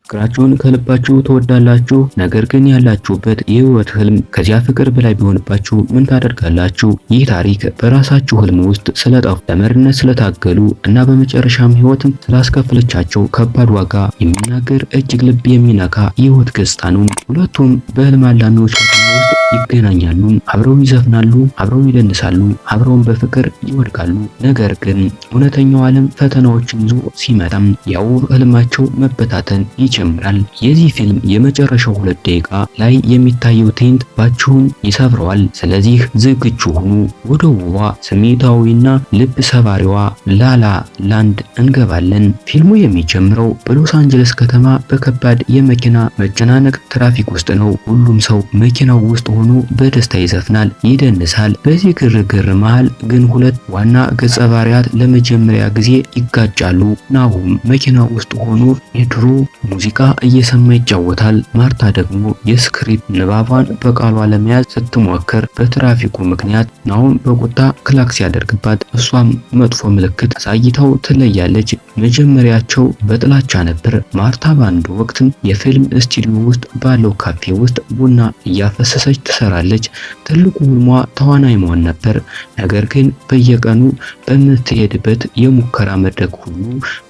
ፍቅራችሁን ከልባችሁ ትወዳላችሁ፣ ነገር ግን ያላችሁበት የህይወት ህልም ከዚያ ፍቅር በላይ ቢሆንባችሁ ምን ታደርጋላችሁ? ይህ ታሪክ በራሳችሁ ህልም ውስጥ ስለጠፉ፣ ለመሪነት ስለታገሉ እና በመጨረሻም ህይወትም ስላስከፈለቻቸው ከባድ ዋጋ የሚናገር እጅግ ልብ የሚነካ የህይወት ገጽታ ነው። ሁለቱም በህልም አላሚዎች ከተማ ውስጥ ይገናኛሉ። አብረው ይዘፍናሉ፣ አብረው ይደንሳሉ፣ አብረውን በፍቅር ይወድቃሉ። ነገር ግን እውነተኛው ዓለም ፈተናዎችን ይዞ ሲመጣም ያው ህልማቸው መበታተን ይጀምራል። የዚህ ፊልም የመጨረሻው 2 ደቂቃ ላይ የሚታየው ትዕይንት ባችሁን ይሰብረዋል። ስለዚህ ዝግጁ ሁኑ። ወደ ውቧ ስሜታዊና ልብ ሰባሪዋ ላላ ላንድ እንገባለን። ፊልሙ የሚጀምረው በሎስ አንጀለስ ከተማ በከባድ የመኪና መጨናነቅ ትራፊክ ውስጥ ነው። ሁሉም ሰው መኪናው ውስጥ ሆኖ በደስታ ይዘፍናል፣ ይደንሳል። በዚህ ግርግር መሃል ግን 2 ዋና ገጸ ባህሪያት ለመጀመሪያ ጊዜ ይጋጫሉ። ናሆም መኪናው ውስጥ ሆኖ የድሮ ሙዚቃ እየሰማ ይጫወታል። ማርታ ደግሞ የስክሪፕት ንባቧን በቃሏ ለመያዝ ስትሞክር በትራፊኩ ምክንያት ናሆም በቁጣ ክላክስ ያደርግባት፣ እሷም መጥፎ ምልክት አሳይታው ትለያለች። መጀመሪያቸው በጥላቻ ነበር። ማርታ በአንድ ወቅት የፊልም ስቱዲዮ ውስጥ ባለው ካፌ ውስጥ ቡና እያፈሰሰች ትሰራለች። ትልቁ ህልሟ ተዋናይ መሆን ነበር። ነገር ግን በየቀኑ በምትሄድበት የሙከራ መድረክ ሁሉ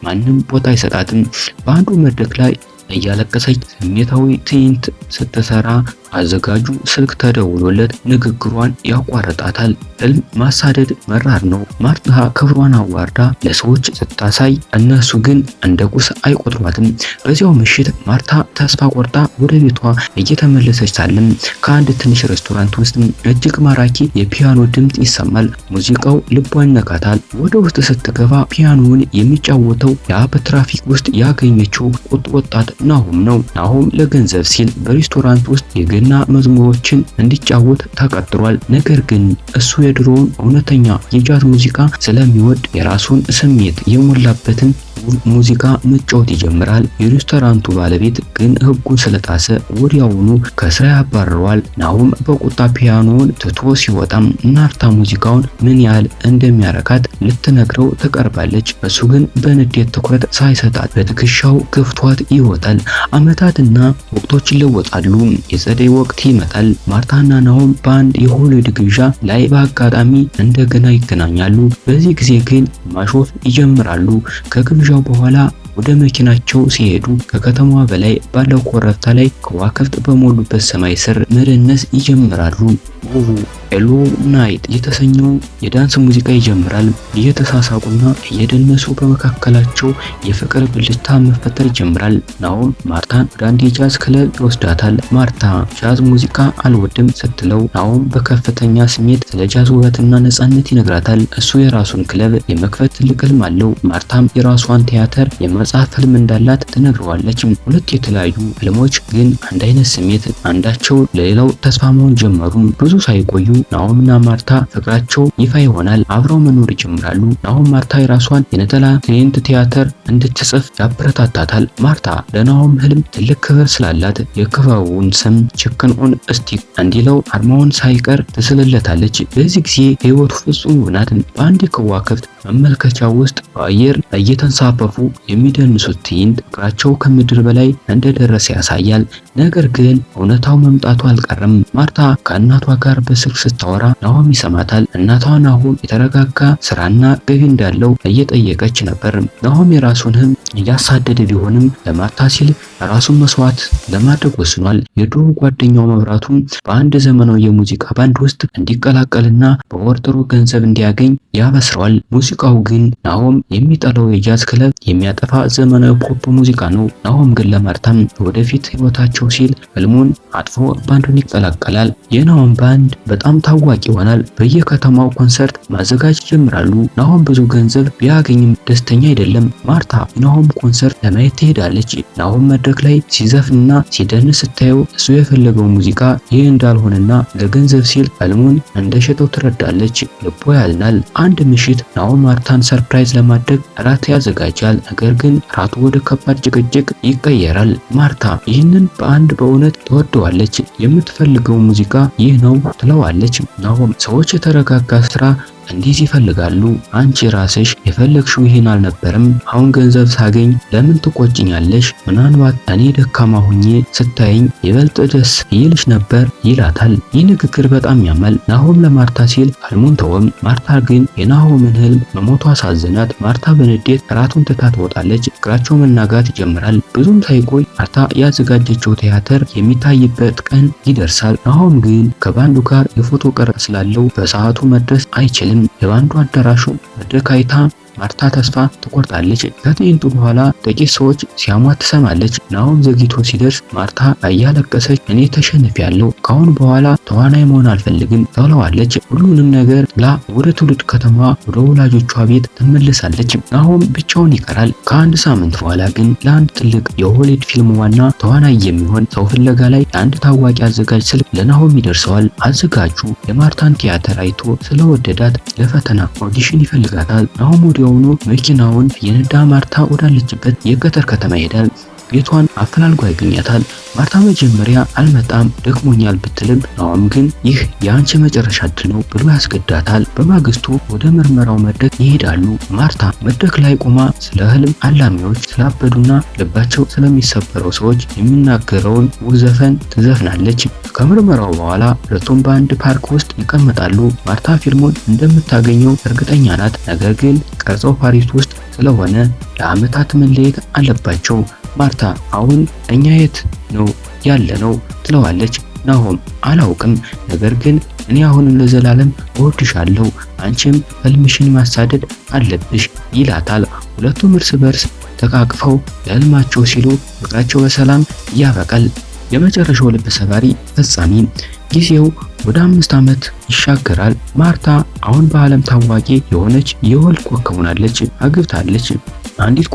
ማንም ቦታ አይሰጣትም። በአንዱ መድረክ ላይ እያለቀሰች ስሜታዊ ትዕይንት ስትሰራ አዘጋጁ ስልክ ተደውሎለት ንግግሯን ያቋርጣታል። ህልም ማሳደድ መራር ነው። ማርታ ክብሯን አዋርዳ ለሰዎች ስታሳይ እነሱ ግን እንደ ቁስ አይቆጥሯትም። በዚያው ምሽት ማርታ ተስፋ ቆርጣ ወደ ቤቷ እየተመለሰች ሳለም ከአንድ ትንሽ ሬስቶራንት ውስጥ እጅግ ማራኪ የፒያኖ ድምፅ ይሰማል። ሙዚቃው ልቧን ነካታል። ወደ ውስጥ ስትገባ ፒያኖውን የሚጫወተው ያ በትራፊክ ውስጥ ያገኘችው ቁጥ ወጣት ናሆም ነው። ናሆም ለገንዘብ ሲል በሬስቶራንት ውስጥ የገና መዝሙሮችን እንዲጫወት ተቀጥሯል። ነገር ግን እሱ የድሮውን እውነተኛ የጃዝ ሙዚቃ ስለሚወድ የራሱን ስሜት የሞላበትን ሙዚቃ መጫወት ይጀምራል። የሬስቶራንቱ ባለቤት ግን ህጉን ስለጣሰ ወዲያውኑ ከስራ ያባረረዋል። ናሆም በቁጣ ፒያኖውን ትቶ ሲወጣም ማርታ ሙዚቃውን ምን ያህል እንደሚያረካት ልትነግረው ትቀርባለች። እሱ ግን በንዴት ትኩረት ሳይሰጣት በትከሻው ገፍቷት ይወጣል። ዓመታትና ወቅቶች ይለወጣሉ። የጸደይ ወቅት ይመጣል። ማርታና ናሆም በአንድ የሆሊውድ ግብዣ ላይ በአጋጣሚ እንደገና ይገናኛሉ። በዚህ ጊዜ ግን ማሾፍ ይጀምራሉ። ከግብዣው በኋላ ወደ መኪናቸው ሲሄዱ ከከተማዋ በላይ ባለው ኮረብታ ላይ ከዋክብት በሞሉበት ሰማይ ስር መደነስ ይጀምራሉ። ኦሁ ኤሎ ናይት የተሰኘው የዳንስ ሙዚቃ ይጀምራል። እየተሳሳቁና እየደነሱ በመካከላቸው የፍቅር ብልጭታ መፈጠር ይጀምራል። ናሆም ማርታን ወደ አንድ የጃዝ ክለብ ይወስዳታል። ማርታ ጃዝ ሙዚቃ አልወድም ስትለው ናሆም በከፍተኛ ስሜት ስለ ጃዝ ውበትና ነፃነት ይነግራታል። እሱ የራሱን ክለብ የመክፈት ትልቅ ህልም አለው። ማርታም የራሷን ቲያትር የመጽሐፍ ህልም እንዳላት ትነግረዋለች። 2 የተለያዩ ህልሞች ግን አንድ አይነት ስሜት አንዳቸው ለሌላው ተስፋ መሆን ጀመሩ። ብዙ ሳይቆዩ ናሆምና ማርታ ፍቅራቸው ይፋ ይሆናል። አብረው መኖር ይጀምራሉ። ናሆም ማርታ የራሷን የነጠላ ትዕይንት ቲያትር እንድትጽፍ ያበረታታታል። ማርታ ለናሆም ህልም ትልቅ ክብር ስላላት የክበቡን ስም ቺክን ኦን ስቲክ እንዲለው አርማውን ሳይቀር ትስልለታለች። በዚህ ጊዜ ህይወቱ ፍጹም ናት። በአንድ የከዋክብት መመልከቻ ውስጥ በአየር እየተንሳፈፉ የሚደንሱት ትዕይንት ፍቅራቸው ከምድር በላይ እንደደረሰ ያሳያል። ነገር ግን እውነታው መምጣቱ አልቀረም። ማርታ ከእናቷ ጋር በስልክ ስታወራ ናሆም ይሰማታል። እናቷ ናሆም የተረጋጋ ስራና ገቢ እንዳለው እየጠየቀች ነበር። ናሆም የራሱን ህልም እያሳደደ ቢሆንም ለማርታ ሲል ራሱን መስዋዕት ለማድረግ ወስኗል። የድሮ ጓደኛው መብራቱም በአንድ ዘመናዊ የሙዚቃ ባንድ ውስጥ እንዲቀላቀልና በወር ጥሩ ገንዘብ እንዲያገኝ ያበስረዋል። ሙዚቃው ግን ናሆም የሚጠላው የጃዝ ክለብ የሚያጠፋ ዘመናዊ ፖፕ ሙዚቃ ነው። ናሆም ግን ለማርታም ወደፊት ህይወታቸው ሲል ህልሙን አጥፎ ባንዱን ይቀላቀላል። የናሆም ባንድ በጣም ታዋቂ ይሆናል። በየከተማው ኮንሰርት ማዘጋጀት ይጀምራሉ። ናሆም ብዙ ገንዘብ ቢያገኝም ደስተኛ አይደለም። ማርታ የናሆም ኮንሰርት ለማየት ትሄዳለች። ናሆም መድረክ ላይ ሲዘፍንና ሲደንስ ስታየው እሱ የፈለገው ሙዚቃ ይህ እንዳልሆነና ለገንዘብ ሲል ህልሙን እንደሸጠው ትረዳለች። ልቦ ያዝናል። አንድ ምሽት ናሆም ማርታን ሰርፕራይዝ ለማድረግ እራት ያዘጋጃል። ነገር ግን ራቱ ወደ ከባድ ጭቅጭቅ ይቀየራል። ማርታ ይህንን በእውነት ትወደዋለች። የምትፈልገው ሙዚቃ ይህ ነው ትለዋለች። ናሆም ሰዎች የተረጋጋ ስራ እንዲህ ይፈልጋሉ። አንቺ ራስሽ የፈለግሽው ይሄን አልነበረም? አሁን ገንዘብ ሳገኝ ለምን ትቆጭኛለሽ? ምናልባት እኔ ደካማ ሁኜ ስታይኝ ይበልጥ ደስ ይልሽ ነበር ይላታል። ይህ ንግግር በጣም ያማል። ናሆም ለማርታ ሲል ህልሙን ተወም። ማርታ ግን የናሆምን ህልም መሞቱ አሳዘናት። ማርታ በንዴት እራቱን ትታ ትወጣለች። ፍቅራቸው መናጋት ይጀምራል። ብዙም ሳይቆይ ማርታ ያዘጋጀችው ቲያትር የሚታይበት ቀን ይደርሳል። ናሆም ግን ከባንዱ ጋር የፎቶ ቀረጻ ስላለው በሰዓቱ መድረስ አይችልም። የባንዱ አዳራሹ መድረክ አይታ ማርታ ተስፋ ትቆርጣለች። ከትዕይንቱ በኋላ ጥቂት ሰዎች ሲያሟት ትሰማለች። ናሆም ዘግይቶ ሲደርስ ማርታ እያለቀሰች እኔ ተሸንፌያለሁ፣ ከአሁን በኋላ ተዋናይ መሆን አልፈልግም ትለዋለች። ሁሉንም ነገር ላ ወደ ትውልድ ከተማ ወደ ወላጆቿ ቤት ትመለሳለች። ናሆም ብቻውን ይቀራል። ከአንድ ሳምንት በኋላ ግን ለአንድ ትልቅ የሆሊውድ ፊልም ዋና ተዋናይ የሚሆን ሰው ፍለጋ ላይ የአንድ ታዋቂ አዘጋጅ ስልክ ለናሆም ይደርሰዋል። አዘጋጁ የማርታን ቲያትር አይቶ ስለወደዳት ለፈተና ኦዲሽን ይፈልጋታል። ናሆም ወዲያውኑ መኪናውን የነዳ ማርታ ወዳለችበት የገጠር ከተማ ይሄዳል። ቤቷን አፈላልጎ ያገኛታል። ማርታ መጀመሪያ አልመጣም ደክሞኛል ብትልም ናሆም ግን ይህ የአንቺ መጨረሻ ዕድል ነው ብሎ ያስገዳታል። በማግስቱ ወደ ምርመራው መድረክ ይሄዳሉ። ማርታ መድረክ ላይ ቆማ ስለ ህልም አላሚዎች ስላበዱና ልባቸው ስለሚሰበረው ሰዎች የሚናገረውን ውብ ዘፈን ትዘፍናለች። ከምርመራው በኋላ ሁለቱም በአንድ ፓርክ ውስጥ ይቀመጣሉ። ማርታ ፊልሙን እንደምታገኘው እርግጠኛ ናት። ነገር ግን ቀርጸው ፓሪስ ውስጥ ስለሆነ ለዓመታት መለየት አለባቸው። ማርታ አሁን እኛ የት ነው ያለነው ትለዋለች። ናሆም አላውቅም፣ ነገር ግን እኔ አሁን ለዘላለም እወድሻለሁ፣ አንቺም ህልምሽን ማሳደድ አለብሽ ይላታል። ሁለቱም እርስ በርስ ተቃቅፈው ለህልማቸው ሲሉ ፍቅራቸው በሰላም ያበቃል። የመጨረሻው ልብ ሰባሪ ፍጻሜ ጊዜው ወደ 5 ዓመት ይሻገራል። ማርታ አሁን በዓለም ታዋቂ የሆነች የወል ኮከብ ሆናለች፣ አግብታለች። አንዲት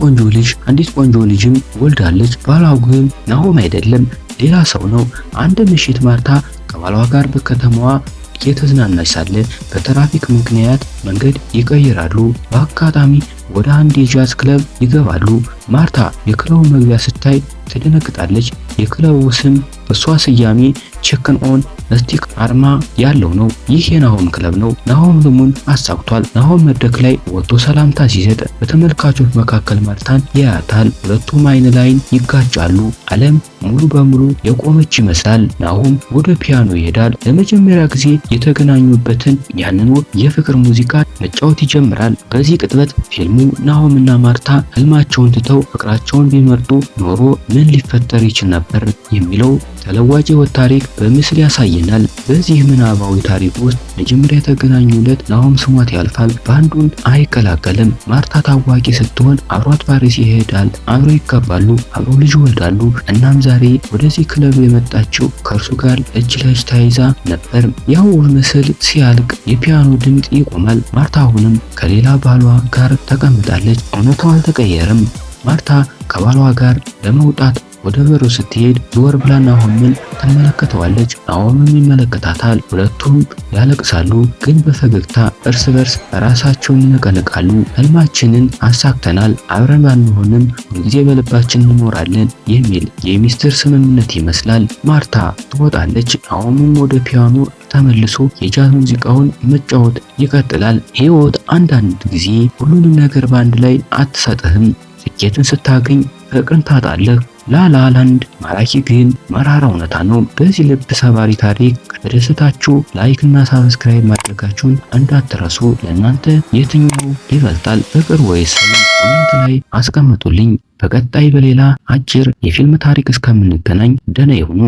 ቆንጆ ልጅም ወልዳለች። ባሏ ግን ናሆም አይደለም፣ ሌላ ሰው ነው። አንድ ምሽት ማርታ ከባሏ ጋር በከተማዋ እየተዝናናች ሳለ በትራፊክ ምክንያት መንገድ ይቀይራሉ። በአጋጣሚ ወደ አንድ የጃዝ ክለብ ይገባሉ። ማርታ የክለቡ መግቢያ ስታይ ትደነግጣለች። የክለቡ ስም በሷ ስያሜ ቼክን ኦን ስቲክ አርማ ያለው ነው። ይህ የናሆም ክለብ ነው። ናሆም ህልሙን አሳክቷል። ናሆም መድረክ ላይ ወጥቶ ሰላምታ ሲሰጥ በተመልካቾች መካከል ማርታን ያያታል። ሁለቱም አይን ላይን ይጋጫሉ። ዓለም ሙሉ በሙሉ የቆመች ይመስላል። ናሆም ወደ ፒያኖ ይሄዳል። ለመጀመሪያ ጊዜ የተገናኙበትን ያንኑ የፍቅር ሙዚቃ መጫወት ይጀምራል። በዚህ ቅጥበት ፊልሙ ናሆምና ማርታ ህልማቸውን ትተው ፍቅራቸውን ቢመርጡ ኖሮ ምን ሊፈጠር ይችል ነበር የሚለው ተለዋጭ ህይወት ታሪክ በምስል ያሳየናል። በዚህ ምናባዊ ታሪክ ውስጥ መጀመሪያ የተገናኙለት ናሆም ስሟት ያልፋል፣ ባንዱን አይቀላቀልም። ማርታ ታዋቂ ስትሆን አብሯት ፓሪስ ይሄዳል፣ አብረው ይጋባሉ፣ አብረው ልጅ ይወልዳሉ። እናም ዛሬ ወደዚህ ክለብ የመጣችው ከእርሱ ጋር እጅ ለእጅ ተያይዛ ነበር። ያው ምስል ሲያልቅ የፒያኖ ድምፅ ይቆማል። ማርታ አሁንም ከሌላ ባሏ ጋር ተቀምጣለች። እውነታው አልተቀየረም። ማርታ ከባሏ ጋር ለመውጣት ወደ በሩ ስትሄድ ዞር ብላ ናሆምን ትመለከተዋለች። ናሆምም ይመለከታታል። ሁለቱም ያለቅሳሉ፣ ግን በፈገግታ እርስ በርስ ራሳቸውን ይነቀንቃሉ። ህልማችንን አሳክተናል፣ አብረን ባንሆንም ሁልጊዜ በልባችን እንኖራለን የሚል የሚስጥር ስምምነት ይመስላል። ማርታ ትወጣለች። ናሆምም ወደ ፒያኖ ተመልሶ የጃዝ ሙዚቃውን መጫወት ይቀጥላል። ህይወት አንዳንድ ጊዜ ሁሉንም ነገር በአንድ ላይ አትሰጥህም። ስኬትን ስታገኝ ፍቅርን ታጣለህ። ላላ ላንድ ማራኪ ግን መራራ እውነታ ነው። በዚህ ልብ ሰባሪ ታሪክ ከተደሰታችሁ ላይክ እና ሳብስክራይብ ማድረጋችሁን እንዳትረሱ። ለእናንተ የትኛው ይበልጣል ፍቅር ወይስ ሰላም? ኮሜንት ላይ አስቀምጡልኝ። በቀጣይ በሌላ አጭር የፊልም ታሪክ እስከምንገናኝ ደህና ይሁኑ።